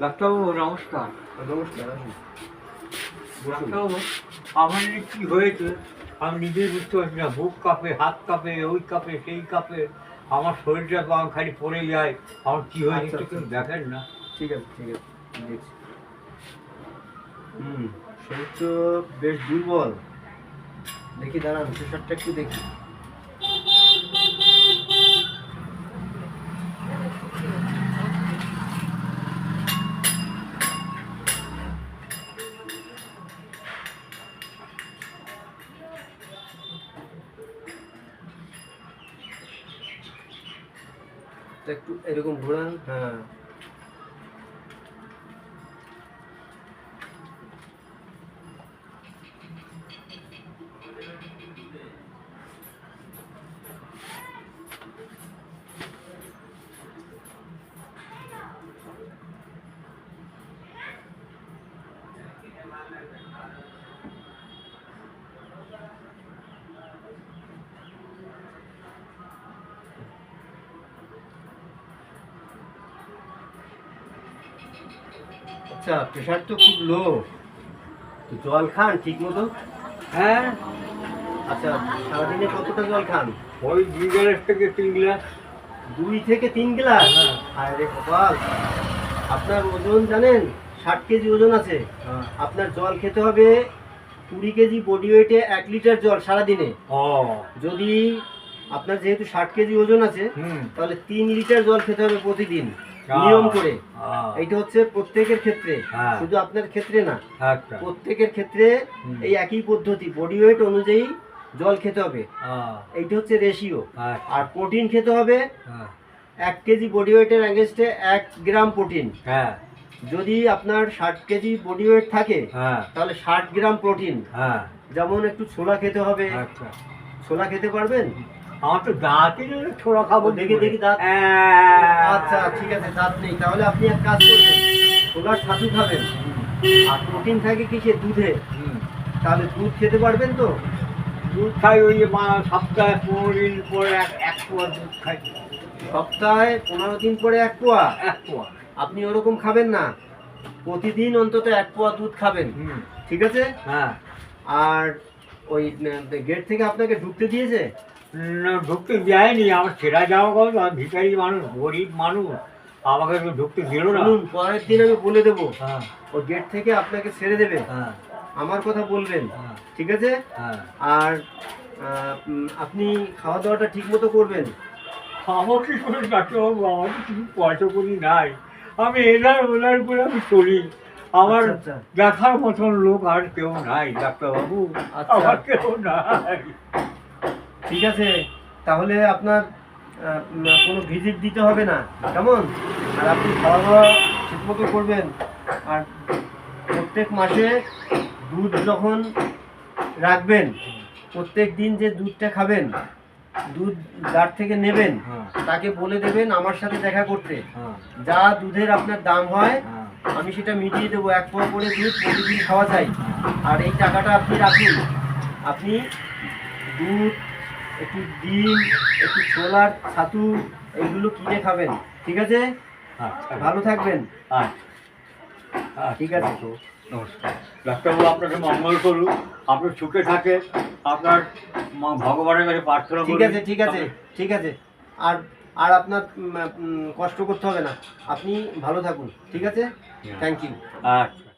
ডাক্তারবাবু নমস্কার। নমস্কার। ডাক্তারবাবু, আমার যে কী হয়েছে আমি নিজেই বুঝতে পারছি না। বুক কাঁপে, হাত কাঁপে, ওই কাঁপে, সেই কাঁপে, আমার শরীরটা খালি পড়ে যায়। আমার কী হয়েছে আচ্ছা, একটু কেউ দেখেন না? ঠিক আছে দেখছি। শরীর তো বেশ দুর্বল। দেখি দাঁড়ান, প্রেশারটা একটু দেখি। একটু এরকম ঘোরান। হ্যাঁ, আচ্ছা, প্রেশার তো খুব লো। জল খান ঠিক মতো? হ্যাঁ, আচ্ছা, সারাদিনে কতটা জল খান? ওই 2 গ্লাস থেকে 3 গ্লাস। 2 থেকে 3 গ্লাস? হ্যাঁ। আরে কপাল! আপনার ওজন জানেন 60 কেজি ওজন আছে। হ্যাঁ। আপনার জল খেতে হবে 20 কেজি বডি ওয়েটে 1 লিটার জল সারাদিনে। ও, যদি আপনার যেহেতু 60 কেজি ওজন আছে, তাহলে 3 লিটার জল খেতে হবে প্রতিদিন নিয়ম করে। এইটা হচ্ছে প্রত্যেকের ক্ষেত্রে, হ্যাঁ। শুধু আপনার ক্ষেত্রে না, আচ্ছা। প্রত্যেকের ক্ষেত্রে এই একই পদ্ধতি, বডি ওয়েট অনুযায়ী জল খেতে হবে। এইটা হচ্ছে রেশিও। আর প্রোটিন খেতে হবে 1 কেজি বডি ওয়েটের অ্যাগেনস্টে 1 গ্রাম প্রোটিন। হ্যাঁ। যদি আপনার 60 কেজি বডি ওয়েট থাকে, তাহলে 60 গ্রাম প্রোটিন। যেমন একটু ছোলা খেতে হবে। আচ্ছা। ছোলা খেতে পারবেন? আমার তো দাঁতই নেই, ছোলা খাবো দেখি দাঁত। আচ্ছা ঠিক আছে, দাঁত নেই, তাহলে আপনি এক কাজ করবেন, ছোলার ছাতু খাবেন। আর প্রোটিন থাকে কিসে? দুধে। তাহলে দুধ খেতে পারবেন তো? দুধ খাই, ওই সপ্তাহে 15 দিন পরে এক পোয়া দুধ খাই। সপ্তাহে 15 দিন পরে 1 পোয়া? 1 পোয়া। আপনি ওরকম খাবেন না, প্রতিদিন অন্তত 1 পোয়া দুধ খাবেন। ঠিক আছে? হ্যাঁ। আর ওই গেট থেকে আপনাকে ঢুকতে দিয়েছে? না, ঢুকতে দেয়নি। আমার ছেঁড়া যাওয়া কথা, আমি ভিখারি মানুষ, গরিব মানুষ, আমাকে তো ঢুকতে দিল না। শুনুন, পরের দিন আমি বলে দেবো, হ্যাঁ। ওই গেট থেকে আপনাকে ছেড়ে দেবে। হ্যাঁ। আমার কথা বলবেন, হ্যাঁ। ঠিক আছে? হ্যাঁ। আর আপনি খাওয়া দাওয়াটা ঠিক মতো করবেন। আমার কি করে ডাক্তারবাবু, আমার তো কিছু পয়সা করি নাই। আমি এলার ওলার করে আমি চলি। আমার আচ্ছা। দেখার মতন লোক আর কেউ নাই ডাক্তারবাবু, আচ্ছা। আমার কেউ নাই। ঠিক আছে, তাহলে আপনার কোনো ভিজিট দিতে হবে না, কেমন? আর আপনি খাওয়া দাওয়া ঠিক মতো করবেন। আর প্রত্যেক মাসে দুধ যখন রাখবেন, প্রত্যেক দিন যে দুধটা খাবেন, দুধ যার থেকে নেবেন তাকে বলে দেবেন আমার সাথে দেখা করতে। যা দুধের আপনার দাম হয় আমি সেটা মিটিয়ে দেবো। 1 পোয়া করে দুধ প্রতিদিন খাওয়া যায়। আর এই টাকাটা আপনি রাখুন, আপনি দুধ, একটু ডিম, একটু ছোলার ছাতু, এইগুলো কিনে খাবেন। ঠিক আছে? ভালো থাকবেন। ঠিক আছে। নমস্কার ডাক্তারবাবু, আপনাকে মঙ্গল করুন, আপনার সুখে থাকে, আপনার ভগবানের কাছে প্রার্থনা করি। ঠিক আছে। আর আর আপনার কষ্ট করতে হবে না, আপনি ভালো থাকুন। ঠিক আছে? Thank you. আচ্ছা।